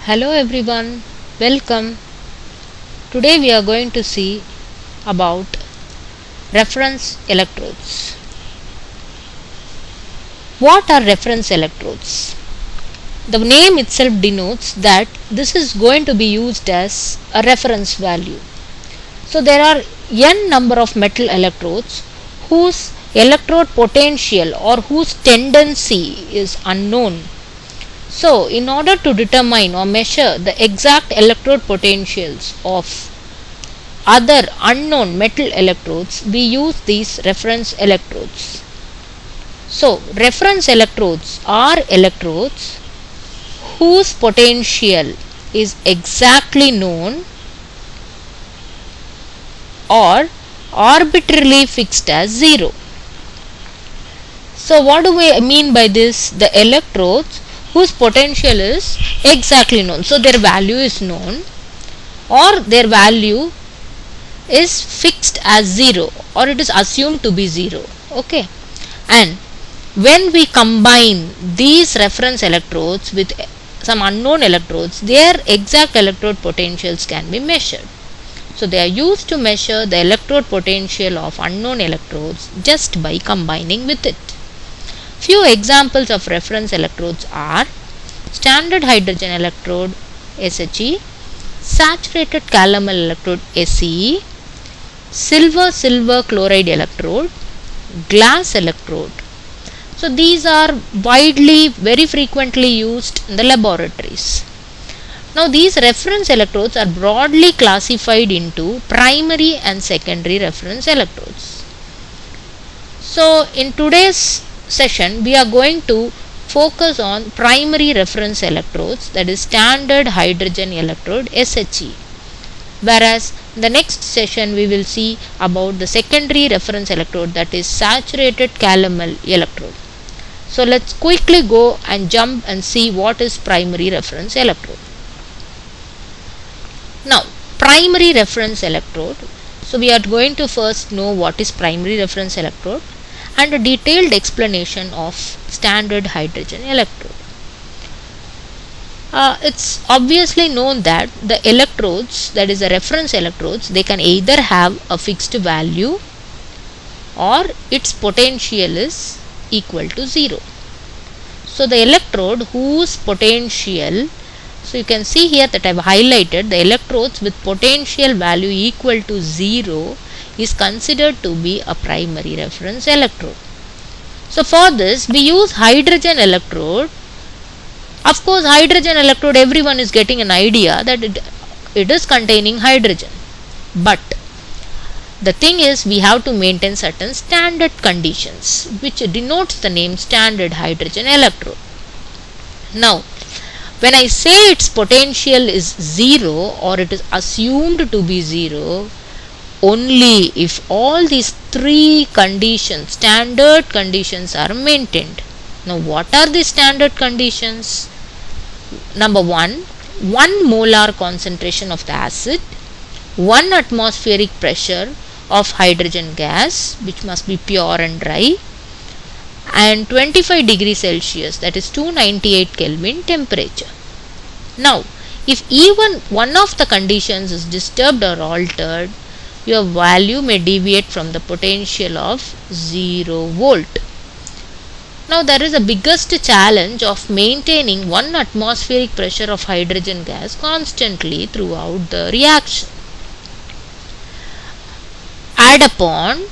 Hello everyone, welcome. Today we are going to see about reference electrodes. What are reference electrodes? The name itself denotes that this is going to be used as a reference value. So there are n number of metal electrodes whose electrode potential or whose tendency is unknown. So, in order to determine or measure the exact electrode potentials of other unknown metal electrodes, we use these reference electrodes. So, reference electrodes are electrodes whose potential is exactly known or arbitrarily fixed as 0. So, what do we mean by this? The electrodes whose potential is exactly known. So their value is known or their value is fixed as 0 or it is assumed to be 0. Okay. And when we combine these reference electrodes with some unknown electrodes, their exact electrode potentials can be measured. So they are used to measure the electrode potential of unknown electrodes just by combining with it. Few examples of reference electrodes are standard hydrogen electrode SHE, saturated calomel electrode SE, silver chloride electrode, glass electrode. So these are widely, very frequently used in the laboratories. Now these reference electrodes are broadly classified into primary and secondary reference electrodes. So in today's session we are going to focus on primary reference electrodes, that is standard hydrogen electrode SHE, whereas in the next session we will see about the secondary reference electrode, that is saturated calomel electrode. So let's quickly go and jump and see what is primary reference electrode. Now primary reference electrode, so we are going to first know what is primary reference electrode and a detailed explanation of standard hydrogen electrode. It's obviously known that the electrodes, that is the reference electrodes, they can either have a fixed value or its potential is equal to 0. So the electrode whose potential, so you can see here that I have highlighted the electrodes with potential value equal to 0 is considered to be a primary reference electrode. So for this we use hydrogen electrode. Of course hydrogen electrode, everyone is getting an idea that it is containing hydrogen. But the thing is we have to maintain certain standard conditions which denotes the name standard hydrogen electrode. Now when I say its potential is 0 or it is assumed to be 0, only if all these three conditions, standard conditions, are maintained. Now what are the standard conditions? Number 1, 1 molar concentration of the acid, 1 atmospheric pressure of hydrogen gas, which must be pure and dry, and 25 degrees Celsius, that is 298 Kelvin temperature. Now if even one of the conditions is disturbed or altered, your value may deviate from the potential of 0 volt. Now there is a biggest challenge of maintaining 1 atmospheric pressure of hydrogen gas constantly throughout the reaction. Add upon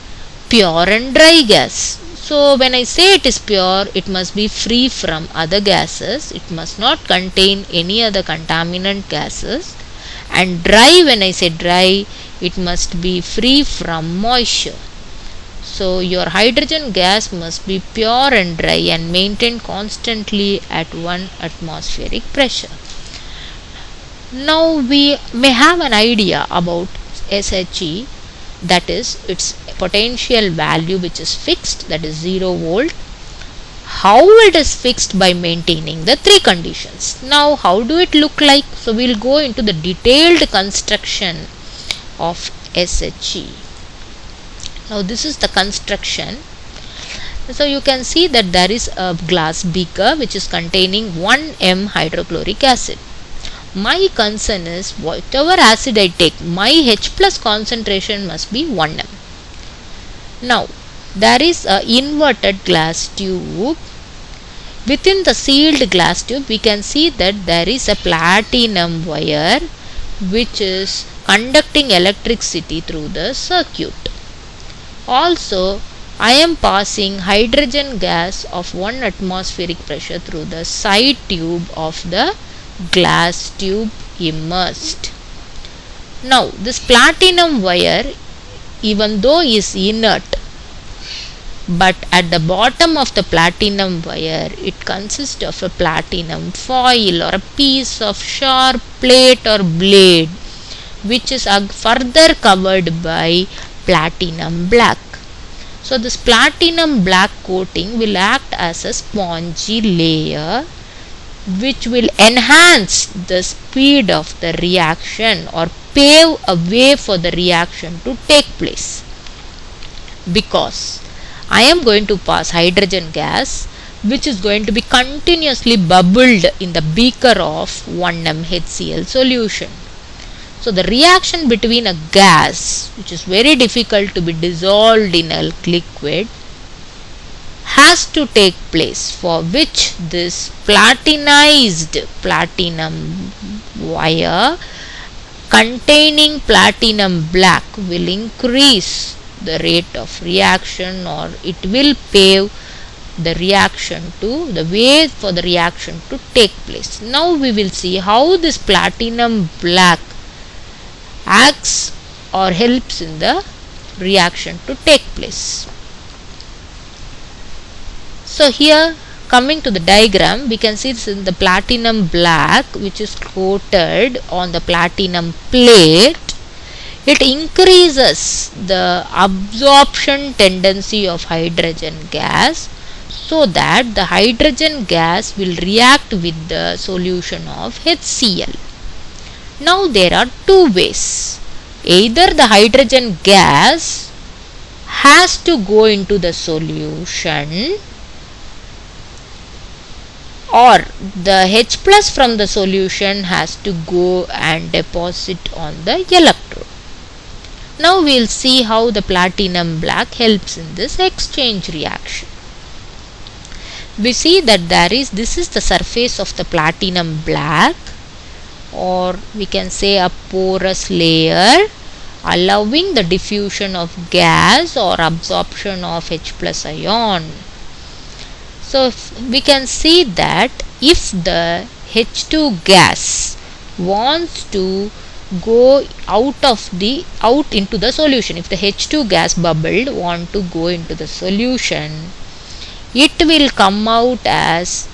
pure and dry gas. So when I say it is pure, it must be free from other gases, it must not contain any other contaminant gases, and dry, when I say dry, it must be free from moisture. So your hydrogen gas must be pure and dry and maintained constantly at 1 atmospheric pressure. Now we may have an idea about SHE, that is its potential value which is fixed, that is 0 volt. How it is fixed? By maintaining the three conditions. Now how do it look like? So we will go into the detailed construction of SHE. Now this is the construction. So you can see that there is a glass beaker which is containing 1 m hydrochloric acid. My concern is whatever acid I take, my H plus concentration must be 1m. Now there is a inverted glass tube. Within the sealed glass tube we can see that there is a platinum wire which is conducting electricity through the circuit. Also I am passing hydrogen gas of 1 atmospheric pressure through the side tube of the glass tube immersed. Now this platinum wire, even though is inert, but at the bottom of the platinum wire it consists of a platinum foil or a piece of sharp plate or blade which is further covered by platinum black. So this platinum black coating will act as a spongy layer which will enhance the speed of the reaction or pave a way for the reaction to take place, because I am going to pass hydrogen gas which is going to be continuously bubbled in the beaker of 1m HCl solution. So the reaction between a gas which is very difficult to be dissolved in a liquid has to take place, for which this platinized platinum wire containing platinum black will increase the rate of reaction, or it will pave the reaction to the way for the reaction to take place. Now we will see how this platinum black acts or helps in the reaction to take place. So here, coming to the diagram, we can see this is the platinum black which is coated on the platinum plate. It increases the absorption tendency of hydrogen gas, so that the hydrogen gas will react with the solution of HCl. Now there are two ways. Either the hydrogen gas has to go into the solution, or the H plus from the solution has to go and deposit on the electrode. Now we will see how the platinum black helps in this exchange reaction. We see that this is the surface of the platinum black, or we can say a porous layer allowing the diffusion of gas or absorption of H plus ion. So we can see that if the H2 gas wants to go out into the solution, if the H2 gas bubbled want to go into the solution, it will come out as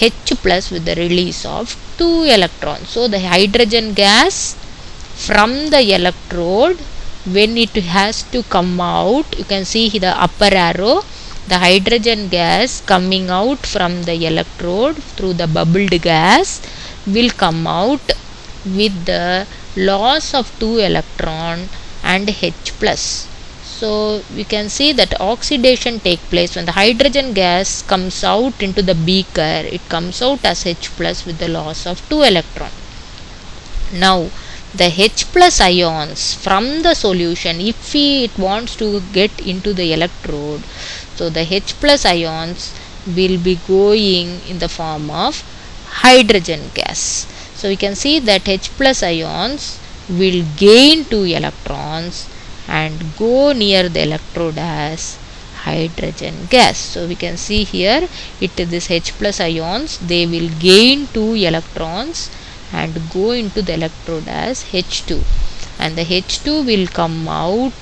H plus with the release of 2 electrons. So the hydrogen gas from the electrode, when it has to come out, you can see the upper arrow, the hydrogen gas coming out from the electrode through the bubbled gas will come out with the loss of 2 electron and H plus. So we can see that oxidation take place when the hydrogen gas comes out into the beaker. It comes out as H plus with the loss of 2 electron. Now the H plus ions from the solution, if it wants to get into the electrode, so the H plus ions will be going in the form of hydrogen gas. So we can see that H plus ions will gain 2 electrons and go near the electrode as hydrogen gas. So we can see here this H plus ions, they will gain 2 electrons and go into the electrode as H2, and the H2 will come out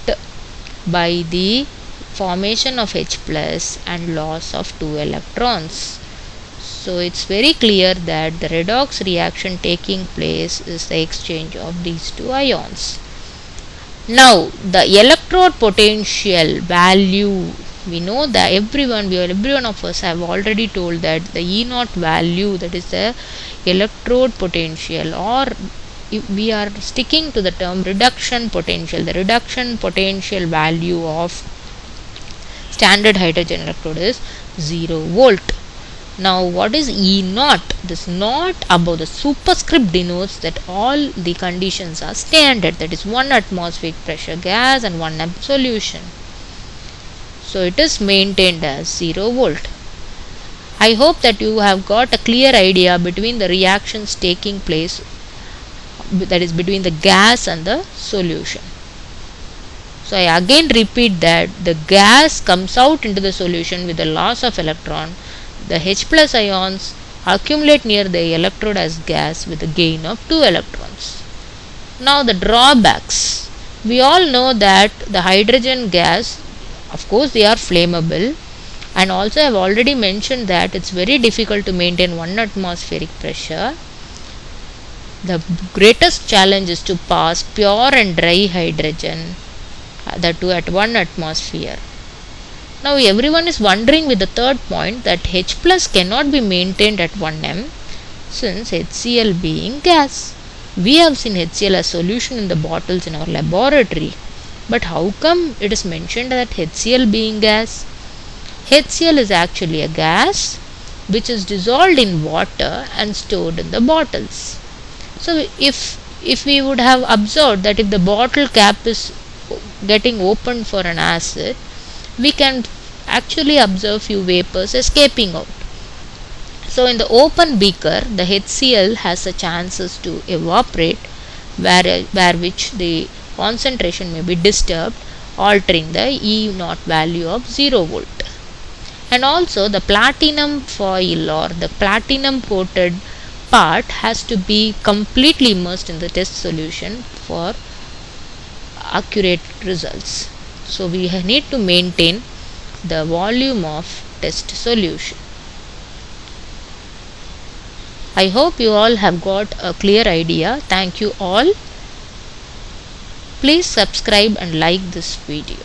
by the formation of H plus and loss of 2 electrons. So it's very clear that the redox reaction taking place is the exchange of these 2 ions. Now the electrode potential value, we know that every one of us have already told that the E0 value, that is the electrode potential, or if we are sticking to the term reduction potential, the reduction potential value of standard hydrogen electrode is 0 volt. Now what is E naught? This naught above the superscript denotes that all the conditions are standard, that is 1 atmospheric pressure gas and 1 amp solution. So it is maintained as 0 volt. I hope that you have got a clear idea between the reactions taking place, that is between the gas and the solution. So I again repeat that the gas comes out into the solution with the loss of electron. The H plus ions accumulate near the electrode as gas with a gain of 2 electrons. Now the drawbacks. We all know that the hydrogen gas, of course they are flammable, and also I have already mentioned that it's very difficult to maintain 1 atmospheric pressure. The greatest challenge is to pass pure and dry hydrogen, the two at 1 atmosphere. Now everyone is wondering with the third point that H plus cannot be maintained at 1 m since HCl being gas. We have seen HCl as solution in the bottles in our laboratory, but how come it is mentioned that HCl being gas? HCl is actually a gas which is dissolved in water and stored in the bottles. So if we would have observed that if the bottle cap is getting opened for an acid, we can actually observe few vapors escaping out. So in the open beaker, the HCl has the chances to evaporate, where which the concentration may be disturbed, altering the E naught value of 0 volt. And also the platinum foil or the platinum coated part has to be completely immersed in the test solution for accurate results. So we need to maintain the volume of test solution. I hope you all have got a clear idea. Thank you all. Please subscribe and like this video.